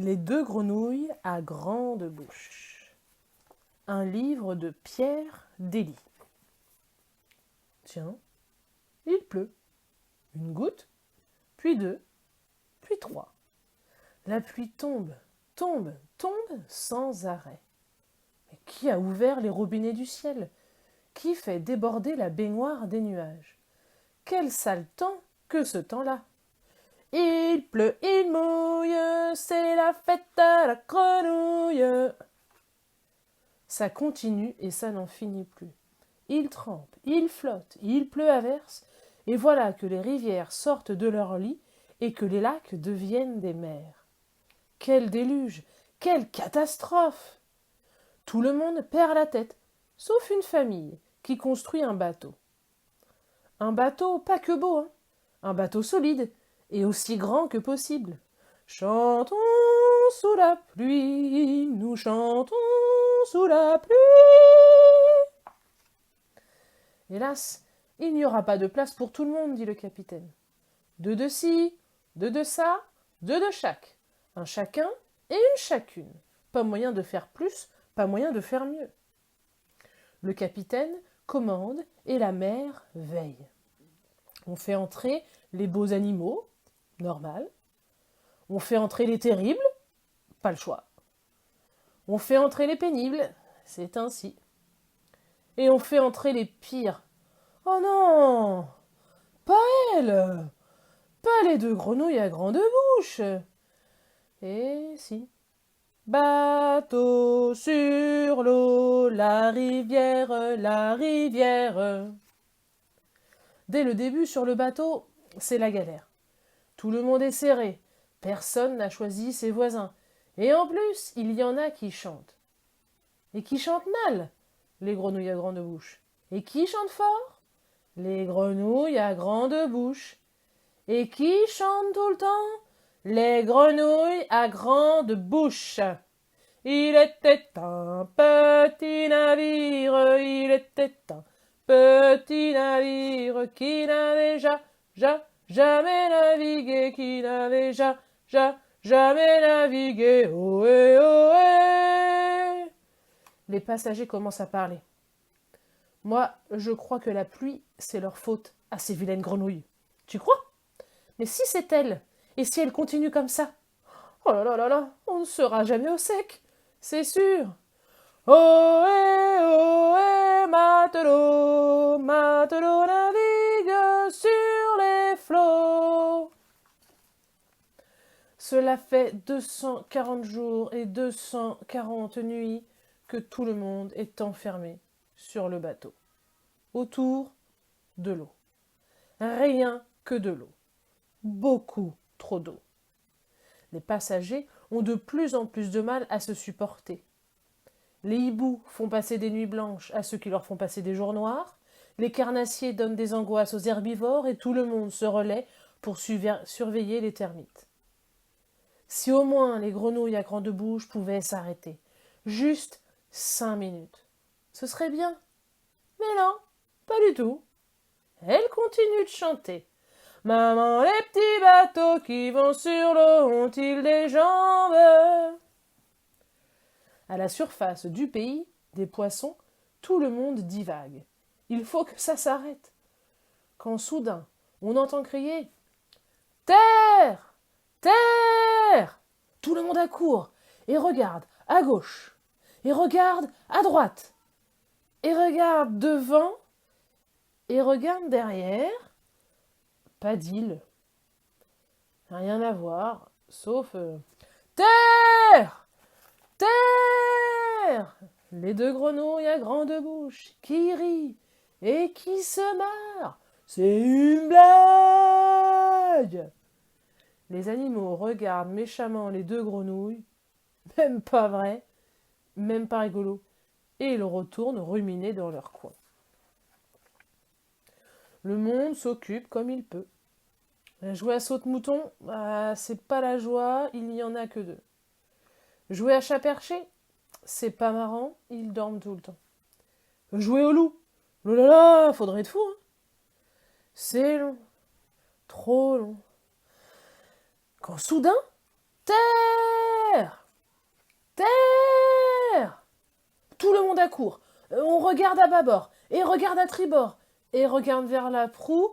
Les deux grenouilles à grande bouche. Un livre de Pierre Dailly. Tiens, il pleut. Une goutte, puis deux, puis trois. La pluie tombe, tombe, tombe sans arrêt. Mais qui a ouvert les robinets du ciel? Qui fait déborder la baignoire des nuages? Quel sale temps que ce temps-là! Il pleut, il mouille, c'est la fête à la grenouille. Ça continue et ça n'en finit plus. Il trempe, il flotte, il pleut à verse, et voilà que les rivières sortent de leur lit et que les lacs deviennent des mers. Quel déluge! Quelle catastrophe! Tout le monde perd la tête, sauf une famille qui construit un bateau. Un bateau pas que beau, hein, un bateau solide et aussi grand que possible. Chantons sous la pluie, nous chantons sous la pluie. Hélas, il n'y aura pas de place pour tout le monde, dit le capitaine. Deux de ci, deux de ça, deux de chaque. Un chacun et une chacune. Pas moyen de faire plus, pas moyen de faire mieux. Le capitaine commande et la mer veille. On fait entrer les beaux animaux, normal. On fait entrer les terribles, pas le choix. On fait entrer les pénibles, c'est ainsi. Et on fait entrer les pires. Oh non! Pas elle! Pas les deux grenouilles à grande bouche! Et si. Bateau sur l'eau, la rivière, la rivière. Dès le début sur le bateau, c'est la galère. Tout le monde est serré, personne n'a choisi ses voisins. Et en plus, il y en a qui chantent. Et qui chantent mal, les grenouilles à grande bouche. Et qui chantent fort? Les grenouilles à grande bouche. Et qui chantent tout le temps? Les grenouilles à grande bouche. Il était un petit navire, il était un petit navire qui n'avait jamais navigué, qui n'avait jamais navigué. Ohé, ohé. Les passagers commencent à parler. Moi, je crois que la pluie, c'est leur faute à ces vilaines grenouilles. Tu crois? Mais si c'est elle, et si elle continue comme ça? Oh là là là là, on ne sera jamais au sec, c'est sûr. Ohé, ohé, matelot, matelot navigue sur les flots. Cela fait 240 jours et 240 nuits que tout le monde est enfermé sur le bateau, autour de l'eau. Rien que de l'eau. Beaucoup trop d'eau. Les passagers ont de plus en plus de mal à se supporter. Les hiboux font passer des nuits blanches à ceux qui leur font passer des jours noirs, les carnassiers donnent des angoisses aux herbivores et tout le monde se relaie pour surveiller les termites. Si au moins les grenouilles à grande bouche pouvaient s'arrêter, juste 5 minutes, ce serait bien. Mais non, pas du tout. Elles continuent de chanter. Maman, les petits bateaux qui vont sur l'eau ont-ils des jambes? À la surface du pays, des poissons, tout le monde divague. Il faut que ça s'arrête. Quand soudain, on entend crier « Terre! Terre !» Tout le monde accourt et regarde à gauche, et regarde à droite, et regarde devant, et regarde derrière. Pas d'île. Rien à voir, sauf Terre! Terre! Les deux grenouilles à grande bouche qui rient et qui se marrent. C'est une blague! Les animaux regardent méchamment les deux grenouilles. Même pas vrai, même pas rigolo. Et ils retournent ruminer dans leur coin. Le monde s'occupe comme il peut. Jouer à saute-mouton, c'est pas la joie, il n'y en a que deux. Jouer à chat perché, c'est pas marrant, ils dorment tout le temps. Jouer au loup, oh là là, faudrait être fou, hein. C'est long, trop long. Quand soudain, terre! Terre! Terre! Tout le monde accourt. On regarde à bâbord, et regarde à tribord, et regarde vers la proue,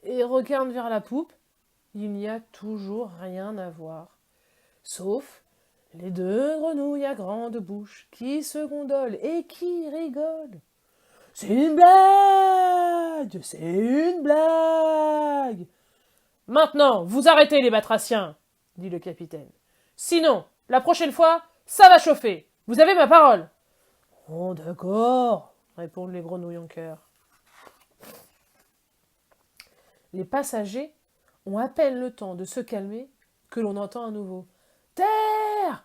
et regarde vers la poupe. Il n'y a toujours rien à voir. Sauf les deux grenouilles à grande bouche qui se gondolent et qui rigolent. C'est une blague! C'est une blague! Maintenant, vous arrêtez les batraciens, dit le capitaine. Sinon, la prochaine fois, ça va chauffer. Vous avez ma parole. Oh, d'accord, répondent les grenouilles en chœur. Les passagers ont à peine le temps de se calmer que l'on entend à nouveau Terre!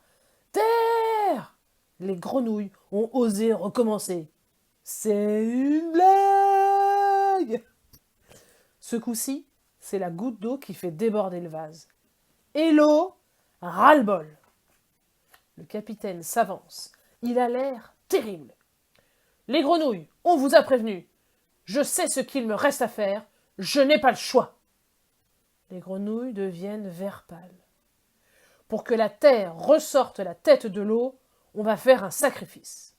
Terre! Les grenouilles ont osé recommencer. C'est une blague! Ce coup-ci, c'est la goutte d'eau qui fait déborder le vase. Et l'eau, ras-le-bol. Le capitaine s'avance. Il a l'air terrible. Les grenouilles, on vous a prévenu. Je sais ce qu'il me reste à faire. Je n'ai pas le choix. Les grenouilles deviennent vert pâle. Pour que la terre ressorte la tête de l'eau, on va faire un sacrifice.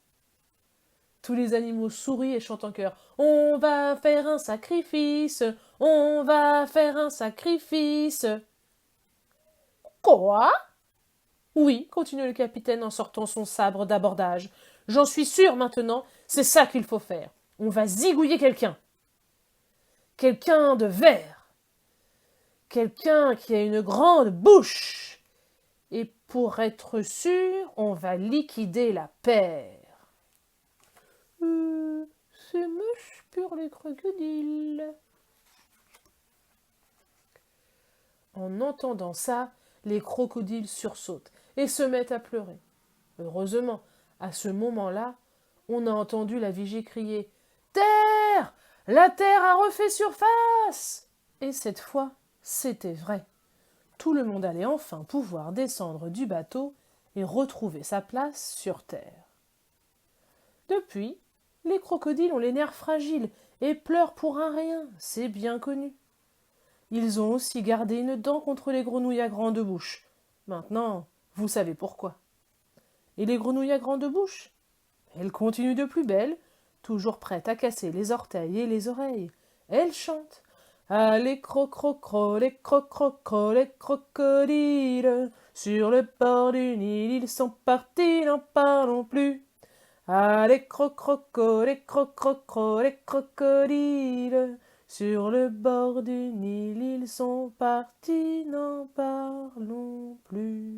Tous les animaux sourient et chantent en chœur. On va faire un sacrifice, on va faire un sacrifice. Quoi? Oui, continue le capitaine en sortant son sabre d'abordage. J'en suis sûr maintenant, c'est ça qu'il faut faire. On va zigouiller quelqu'un. Quelqu'un de vert. Quelqu'un qui a une grande bouche. Et pour être sûr, on va liquider la paire. C'est moche pour les crocodiles. En entendant ça, les crocodiles sursautent et se mettent à pleurer. Heureusement, à ce moment-là, on a entendu la vigie crier « Terre! La terre a refait surface !» Et cette fois, c'était vrai. Tout le monde allait enfin pouvoir descendre du bateau et retrouver sa place sur terre. Depuis, les crocodiles ont les nerfs fragiles et pleurent pour un rien, c'est bien connu. Ils ont aussi gardé une dent contre les grenouilles à grande bouche. Maintenant, vous savez pourquoi. Et les grenouilles à grande bouche? Elles continuent de plus belle, toujours prêtes à casser les orteils et les oreilles. Elles chantent. Ah, les crocrocro, les crocrocro, les crocodiles, sur le bord du Nil, ils sont partis, n'en parlons plus. Ah, les crocrocro, les crocrocro, les crocodiles, sur le bord du Nil, ils sont partis, n'en parlons plus.